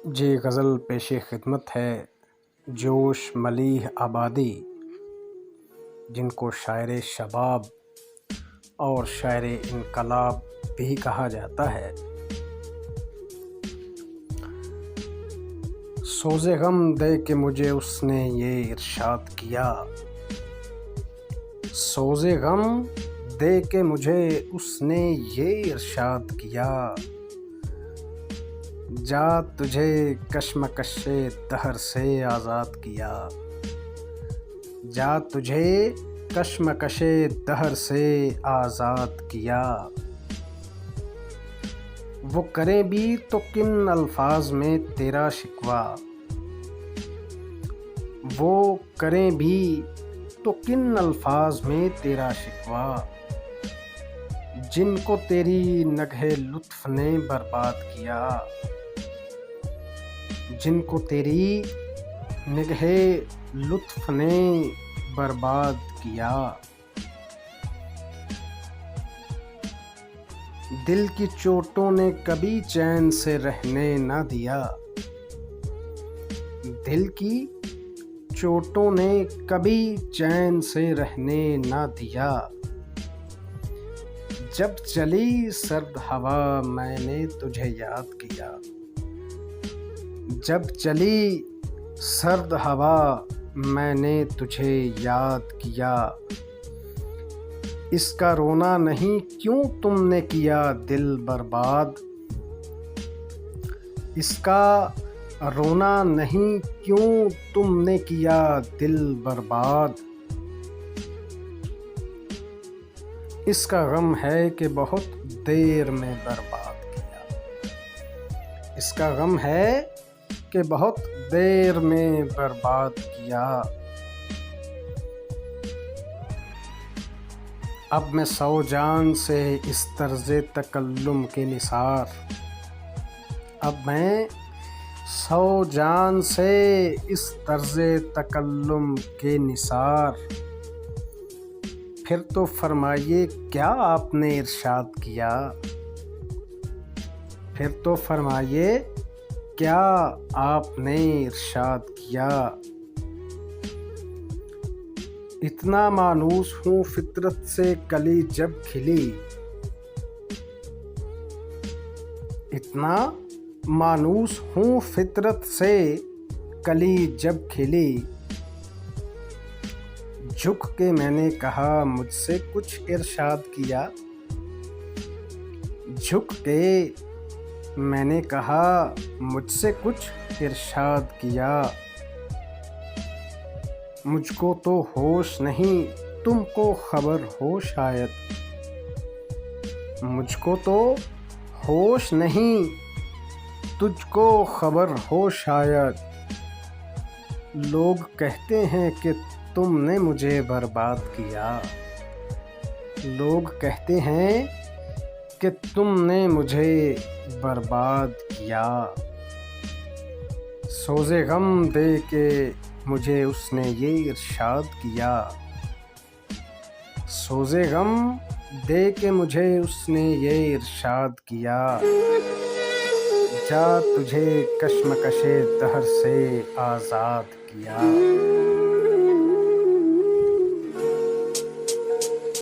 جی غزل پیش خدمت ہے جوش ملیح آبادی، جن کو شاعر شباب اور شاعر انقلاب بھی کہا جاتا ہے۔ سوز غم دے کے مجھے اس نے یہ ارشاد کیا، سوز غم دے کے مجھے اس نے یہ ارشاد کیا، جا تجھے کشمکش دہر سے آزاد کیا، جا تجھے کشمکش دہر سے آزاد کیا۔ وہ کریں بھی تو کن الفاظ میں تیرا شکوہ، وہ کریں بھی تو کن الفاظ میں تیرا شکوہ، جن کو تیری نگہ لطف نے برباد کیا، جن کو تیری نگہ لطف نے برباد کیا۔ دل کی چوٹوں نے کبھی چین سے رہنے نہ دیا، دل کی چوٹوں نے کبھی چین سے رہنے نہ دیا، جب چلی سرد ہوا میں نے تجھے یاد کیا، جب چلی سرد ہوا میں نے تجھے یاد کیا۔ اس کا رونا نہیں کیوں تم نے کیا دل برباد، اس کا رونا نہیں کیوں تم نے کیا دل برباد، اس کا غم ہے کہ بہت دیر میں برباد کیا، اس کا غم ہے کہ بہت دیر میں برباد کیا۔ اب میں سو جان سے اس طرز تکلم کے نثار، اب میں سو جان سے اس طرز تکلم کے نثار، پھر تو فرمائیے کیا آپ نے ارشاد کیا، پھر تو فرمائیے کیا آپ نے ارشاد کیا۔ اتنا مانوس ہوں فطرت سے کلی جب کھلی، اتنا مانوس ہوں فطرت سے کلی جب کھلی، جھک کے میں نے کہا مجھ سے کچھ ارشاد کیا، جھک کے میں نے کہا مجھ سے کچھ ارشاد کیا۔ مجھ کو تو ہوش نہیں تم کو خبر ہو شاید، مجھ کو تو ہوش نہیں تجھ کو خبر ہو شاید، لوگ کہتے ہیں کہ تم نے مجھے برباد کیا، لوگ کہتے ہیں کہ تم نے مجھے برباد کیا۔ سوز غم دے کے مجھے اس نے یہ ارشاد کیا، سوز غم دے کے مجھے اس نے یہ ارشاد کیا، جا تجھے کشمکش دہر سے آزاد کیا۔